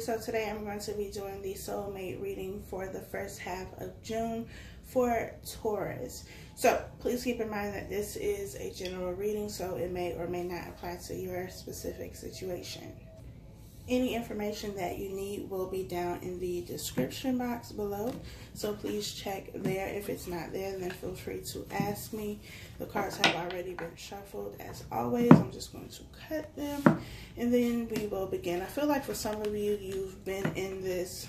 So today I'm going to be doing the soulmate reading for the first half of June for Taurus. So please keep in mind that this is a general reading, so it may or may not apply to your specific situation. Any information that you need will be down in the description box below, so please check there. If it's not there, then feel free to ask me. The cards have already been shuffled. As always, I'm just going to cut them and then we will begin. I feel like for some of you, you've been in this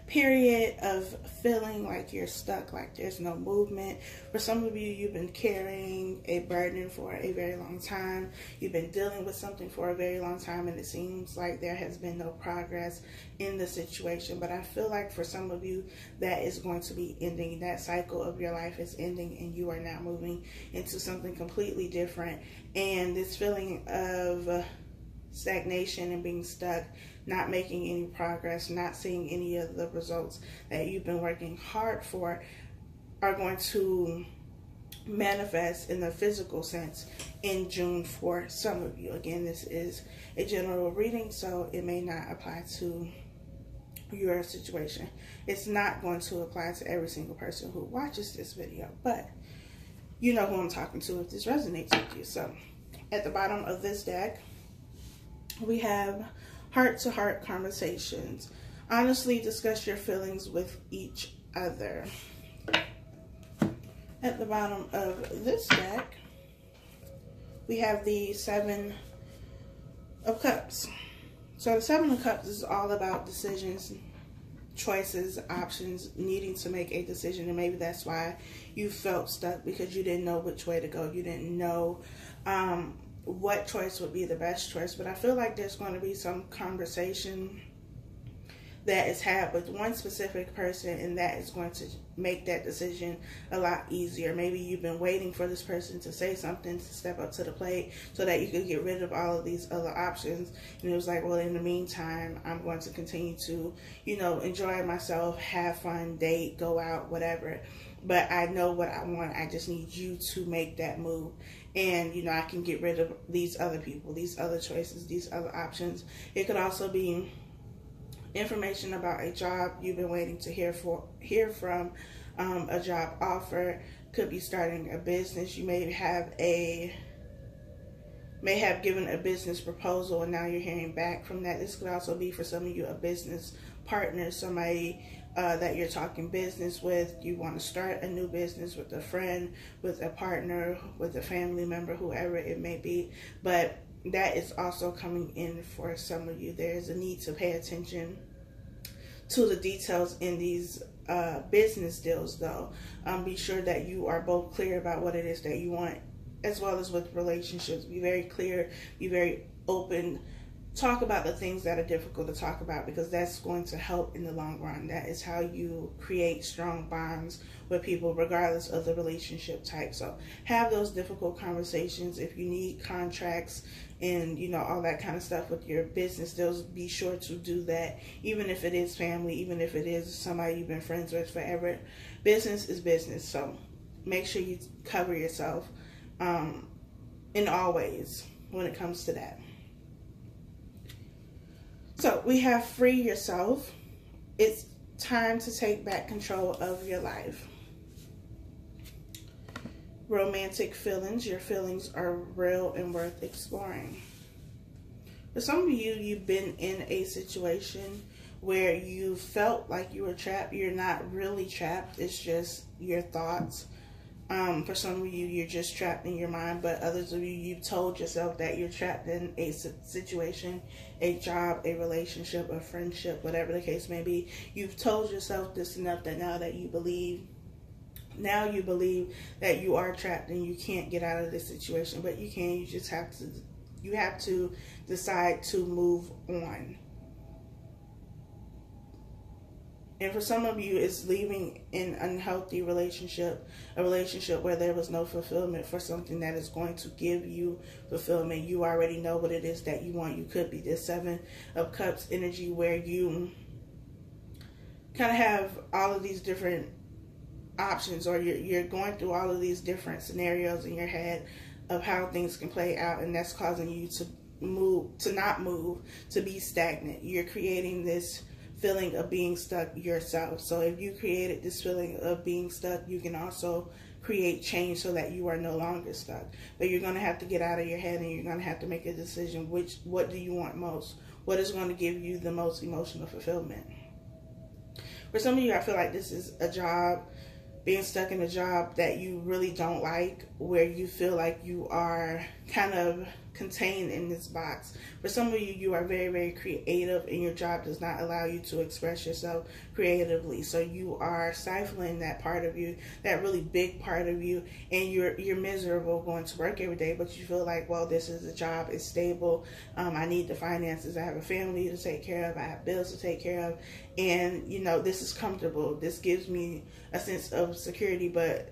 period of feeling like you're stuck, like there's no movement. For some of you, you've been carrying a burden for a very long time. You've been dealing with something for a very long time, and it seems like there has been no progress in the situation. But I feel like for some of you, that is going to be ending. That cycle of your life is ending, and you are now moving into something completely different. And this feeling of stagnation and being stuck, not making any progress, not seeing any of the results that you've been working hard for, are going to manifest in the physical sense in June for some of you. Again, this is a general reading, so it may not apply to your situation. It's not going to apply to every single person who watches this video, but you know who I'm talking to if this resonates with you. So at the bottom of this deck, we have heart-to-heart conversations. Honestly discuss your feelings with each other. At the bottom of this deck, we have the Seven of Cups. So the Seven of Cups is all about decisions, choices, options, needing to make a decision. And maybe that's why you felt stuck, because you didn't know which way to go. You didn't know what choice would be the best choice. But I feel like there's going to be some conversation that is had with one specific person, and that is going to make that decision a lot easier. Maybe you've been waiting for this person to say something, to step up to the plate, so that you could get rid of all of these other options. And it was like, well, in the meantime, I'm going to continue to, you know, enjoy myself, have fun, date, go out, whatever. But I know what I want. I just need you to make that move. And, you know, I can get rid of these other people, these other choices, these other options. It could also be information about a job you've been waiting to hear from, a job offer. Could be starting a business. You may have given a business proposal and now you're hearing back from that. This could also be for some of you a business partner, somebody that you're talking business with. You want to start a new business with a friend, with a partner, with a family member, whoever it may be. But that is also coming in for some of you. There's a need to pay attention to the details in these business deals, though. Be sure that you are both clear about what it is that you want, as well as with relationships. Be very clear, be very open. Talk about the things that are difficult to talk about, because that's going to help in the long run. That is how you create strong bonds with people, regardless of the relationship type. So have those difficult conversations. If you need contracts and, you know, all that kind of stuff with your business deals, be sure to do that. Even if it is family, even if it is somebody you've been friends with forever, business is business. So make sure you cover yourself in all ways when it comes to that. So we have free yourself. It's time to take back control of your life. Romantic feelings. Your feelings are real and worth exploring. For some of you, you've been in a situation where you felt like you were trapped. You're not really trapped. It's just your thoughts. For some of you, you're just trapped in your mind, but others of you, you've told yourself that you're trapped in a situation, a job, a relationship, a friendship, whatever the case may be. You've told yourself this enough that now you believe that you are trapped and you can't get out of this situation, but you can. You have to decide to move on. And for some of you, it's leaving an unhealthy relationship, a relationship where there was no fulfillment for something that is going to give you fulfillment. You already know what it is that you want. You could be this Seven of Cups energy where you kind of have all of these different options, or you're going through all of these different scenarios in your head of how things can play out, and that's causing you to not move, to be stagnant. You're creating this feeling of being stuck yourself. So if you created this feeling of being stuck, you can also create change so that you are no longer stuck. But you're going to have to get out of your head, and you're going to have to make a decision. What do you want most? What is going to give you the most emotional fulfillment? For some of you, I feel like this is a job, being stuck in a job that you really don't like, where you feel like you are kind of contained in this box. For some of you, you are very, very creative, and your job does not allow you to express yourself creatively. So you are stifling that part of you, that really big part of you, and you're miserable going to work every day, but you feel like, well, this is a job, it's stable, I need the finances, I have a family to take care of, I have bills to take care of, and this is comfortable, this gives me a sense of security. But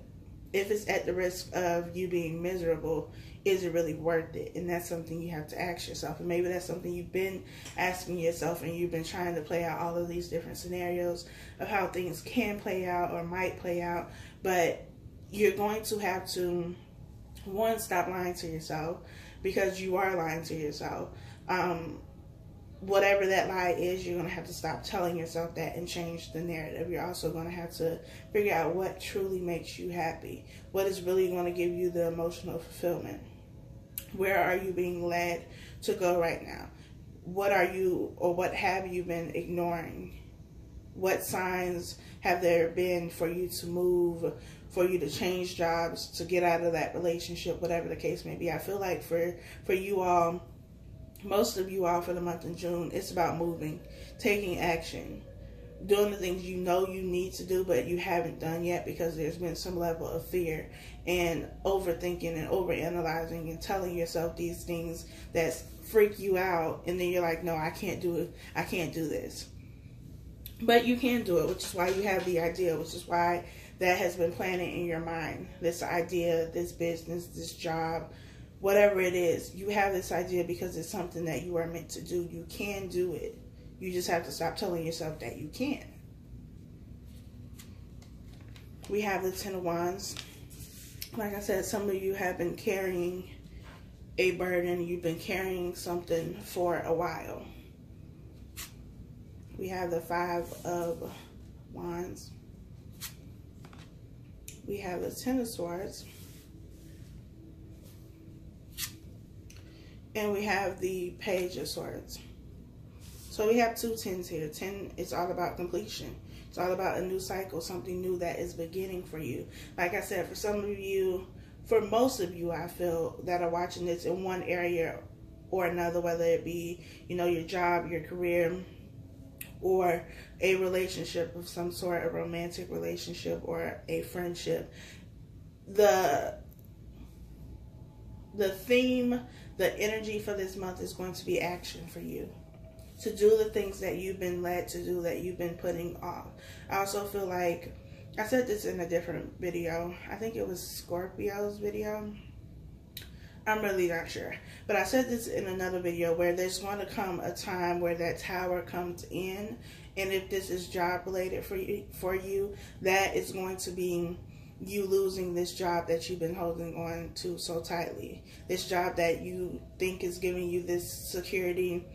if it's at the risk of you being miserable, is it really worth it? And that's something you have to ask yourself. And maybe that's something you've been asking yourself, and you've been trying to play out all of these different scenarios of how things can play out or might play out. But you're going to have to, one, stop lying to yourself, because you are lying to yourself. Whatever that lie is, you're going to have to stop telling yourself that and change the narrative. You're also going to have to figure out what truly makes you happy. What is really going to give you the emotional fulfillment? Where are you being led to go right now? What are you, or what have you been ignoring? What signs have there been for you to move, for you to change jobs, to get out of that relationship, whatever the case may be? I feel like for you all, most of you all, for the month of June, it's about moving, taking action, doing the things you know you need to do, but you haven't done yet because there's been some level of fear and overthinking and overanalyzing and telling yourself these things that freak you out. And then you're like, no, I can't do it. I can't do this. But you can do it, which is why you have the idea, which is why that has been planted in your mind. This idea, this business, this job, whatever it is, you have this idea because it's something that you are meant to do. You can do it. You just have to stop telling yourself that you can't. We have the Ten of Wands. Like I said, some of you have been carrying a burden. You've been carrying something for a while. We have the Five of Wands. We have the Ten of Swords. And we have the Page of Swords. So we have two tens here. 10 is all about completion. It's all about a new cycle, something new that is beginning for you. Like I said, for some of you, for most of you, I feel, that are watching this in one area or another, whether it be, your job, your career, or a relationship of some sort, a romantic relationship or a friendship. The theme, the energy for this month is going to be action for you. To do the things that you've been led to do, that you've been putting off. I also feel like, I said this in a different video. I think it was Scorpio's video. I'm really not sure. But I said this in another video, where there's going to come a time where that tower comes in. And if this is job related for you, that is going to be you losing this job that you've been holding on to so tightly. This job that you think is giving you this security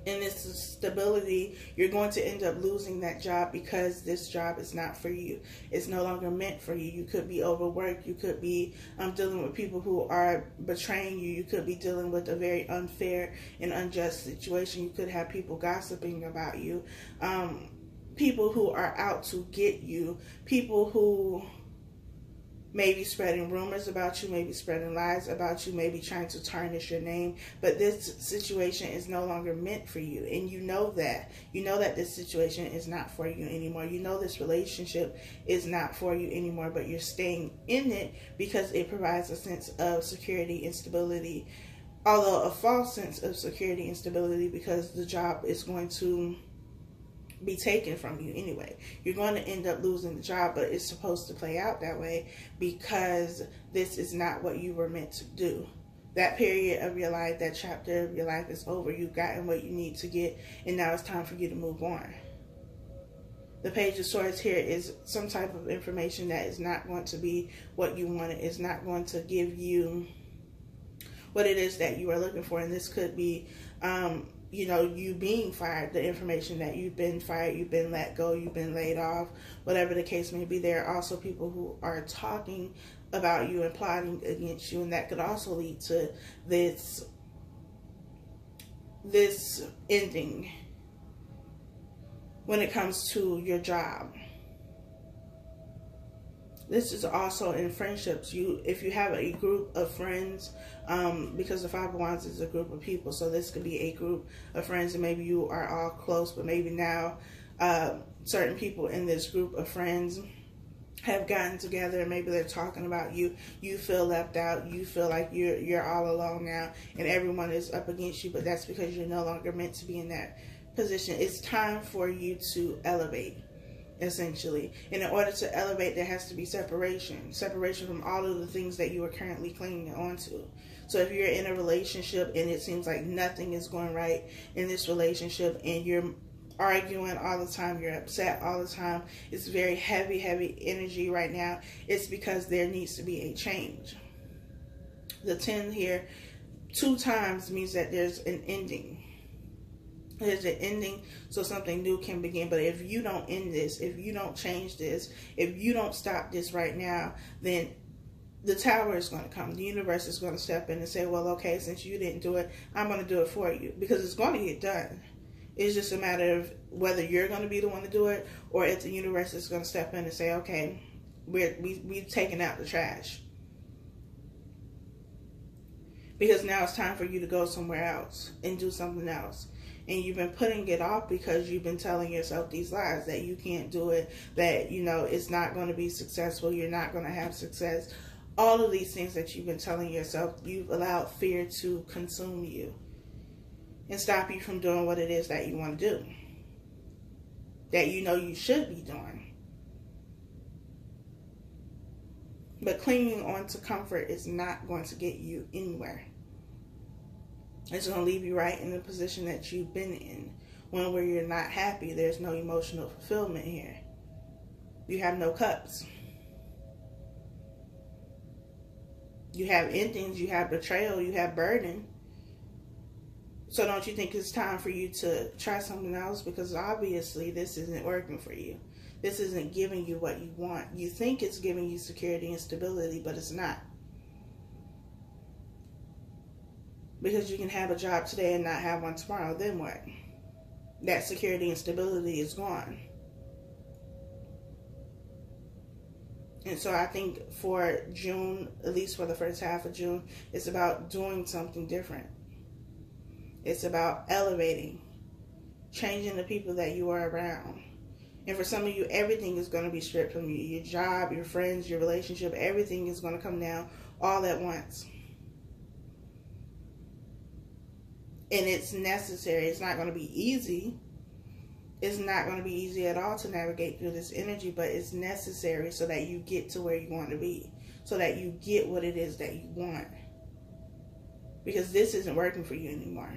and this stability. You're going to end up losing that job because this job is not for you. It's no longer meant for you. You could be overworked. You could be dealing with people who are betraying you. You could be dealing with a very unfair and unjust situation. You could have people gossiping about you. People who are out to get you. People who maybe spreading rumors about you, maybe spreading lies about you, maybe trying to tarnish your name. But this situation is no longer meant for you. And you know that. You know that this situation is not for you anymore. You know this relationship is not for you anymore, but you're staying in it because it provides a sense of security and stability. Although a false sense of security and stability, because the job is going to be taken from you anyway. You're going to end up losing the job, but it's supposed to play out that way because this is not what you were meant to do. That period of your life, that chapter of your life is over. You've gotten what you need to get, and now it's time for you to move on. The Page of Swords here is some type of information that is not going to be what you wanted. It's not going to give you what it is that you are looking for. And this could be, you know, you being fired, the information that you've been fired, you've been let go, you've been laid off, whatever the case may be. There are also people who are talking about you and plotting against you, and that could also lead to this ending when it comes to your job. This is also in friendships. If you have a group of friends, because the Five of Wands is a group of people, so this could be a group of friends, and maybe you are all close, but maybe now certain people in this group of friends have gotten together, and maybe they're talking about you. You feel left out. You feel like you're all alone now, and everyone is up against you. But that's because you're no longer meant to be in that position. It's time for you to elevate, essentially. And in order to elevate, there has to be separation from all of the things that you are currently clinging onto. So if you're in a relationship and it seems like nothing is going right in this relationship, and you're arguing all the time, you're upset all the time, it's very heavy energy right now, it's because there needs to be a change. The 10 here 2 times means that there's an ending. There's an ending so something new can begin. But if you don't end this, if you don't change this, if you don't stop this right now, then the Tower is going to come. The universe is going to step in and say, well, okay, since you didn't do it, I'm going to do it for you. Because it's going to get done. It's just a matter of whether you're going to be the one to do it, or if the universe is going to step in and say, okay, we've taken out the trash. Because now it's time for you to go somewhere else and do something else. And you've been putting it off because you've been telling yourself these lies that you can't do it, that, you know, it's not going to be successful, you're not going to have success. All of these things that you've been telling yourself, you've allowed fear to consume you and stop you from doing what it is that you want to do, that you know you should be doing. But clinging on to comfort is not going to get you anywhere. It's going to leave you right in the position that you've been in. One where you're not happy, there's no emotional fulfillment here. You have no cups. You have endings, you have betrayal, you have burden. So don't you think it's time for you to try something else? Because obviously this isn't working for you. This isn't giving you what you want. You think it's giving you security and stability, but it's not. Because you can have a job today and not have one tomorrow, then what? That security and stability is gone. And so I think for June, at least for the first half of June, it's about doing something different. It's about elevating, changing the people that you are around. And for some of you, everything is going to be stripped from you. Your job, your friends, your relationship, everything is going to come down all at once. And it's necessary. It's not going to be easy. It's not going to be easy at all to navigate through this energy, but it's necessary so that you get to where you want to be. So that you get what it is that you want. Because this isn't working for you anymore.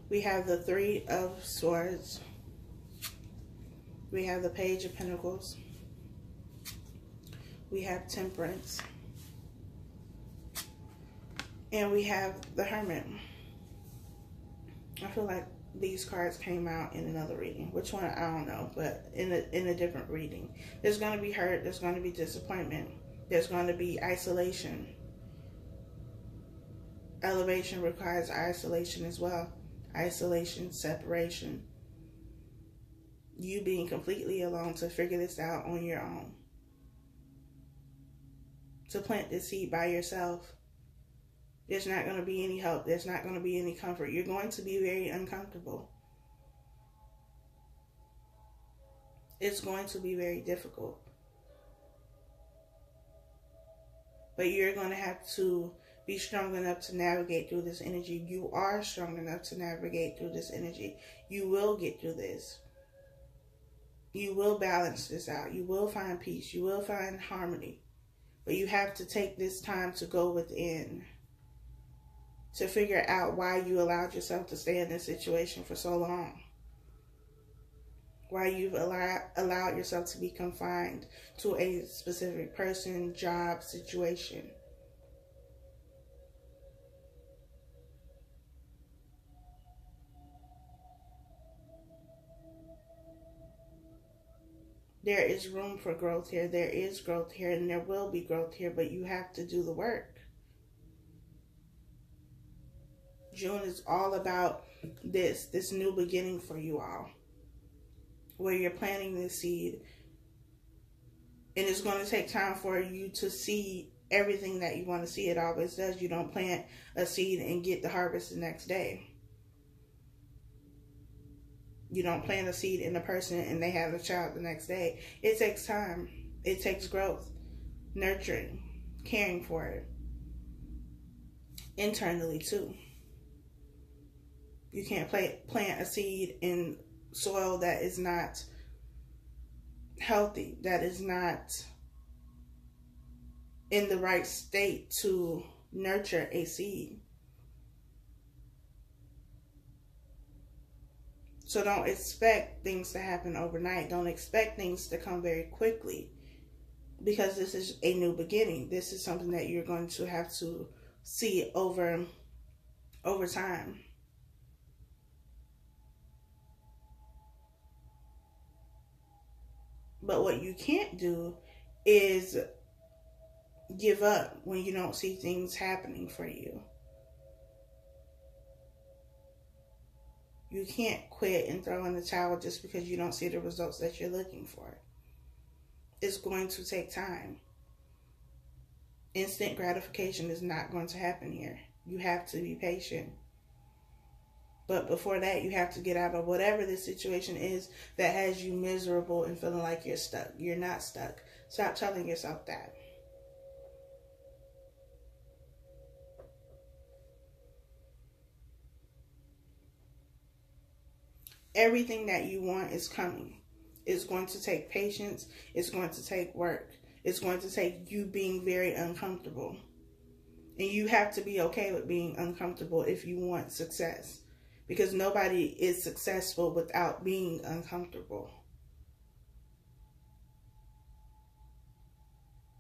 We have the 3 of Swords. We have the Page of Pentacles. We have Temperance. And we have the Hermit. I feel like these cards came out in another reading. Which one, I don't know. But in a different reading. There's going to be hurt. There's going to be disappointment. There's going to be isolation. Elevation requires isolation as well. Isolation, separation. You being completely alone to figure this out on your own. To plant this seed by yourself. There's not going to be any help. There's not going to be any comfort. You're going to be very uncomfortable. It's going to be very difficult. But you're going to have to be strong enough to navigate through this energy. You are strong enough to navigate through this energy. You will get through this. You will balance this out. You will find peace. You will find harmony. But you have to take this time to go within. To figure out why you allowed yourself to stay in this situation for so long. Why you've allowed yourself to be confined to a specific person, job, situation. There is room for growth here. There is growth here, and there will be growth here, but you have to do the work. June is all about this new beginning for you all, where you're planting this seed, and it's going to take time for you to see everything that you want to see. It always does. You don't plant a seed and get the harvest the next day. You don't plant a seed in a person and they have a child the next day. It takes time. It takes growth, nurturing, caring for it. Internally too. You can't plant a seed in soil that is not healthy, that is not in the right state to nurture a seed. So don't expect things to happen overnight. Don't expect things to come very quickly, because this is a new beginning. This is something that you're going to have to see over time. But what you can't do is give up when you don't see things happening for you. You can't quit and throw in the towel just because you don't see the results that you're looking for. It's going to take time. Instant gratification is not going to happen here. You have to be patient. But before that, you have to get out of whatever the situation is that has you miserable and feeling like you're stuck. You're not stuck. Stop telling yourself that. Everything that you want is coming. It's going to take patience. It's going to take work. It's going to take you being very uncomfortable. And you have to be okay with being uncomfortable if you want success. Because nobody is successful without being uncomfortable.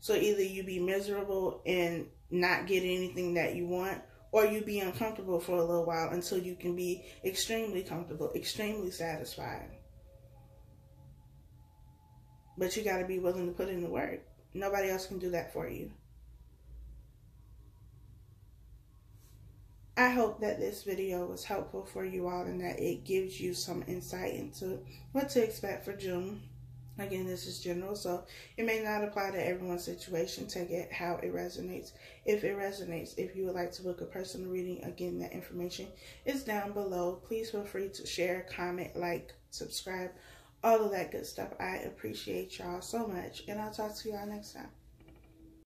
So either you be miserable and not get anything that you want, or you be uncomfortable for a little while until you can be extremely comfortable, extremely satisfied. But you got to be willing to put in the work. Nobody else can do that for you. I hope that this video was helpful for you all and that it gives you some insight into what to expect for June. Again, this is general, so it may not apply to everyone's situation. Take it how it resonates. If it resonates, if you would like to book a personal reading, again, that information is down below. Please feel free to share, comment, like, subscribe, all of that good stuff. I appreciate y'all so much, and I'll talk to y'all next time.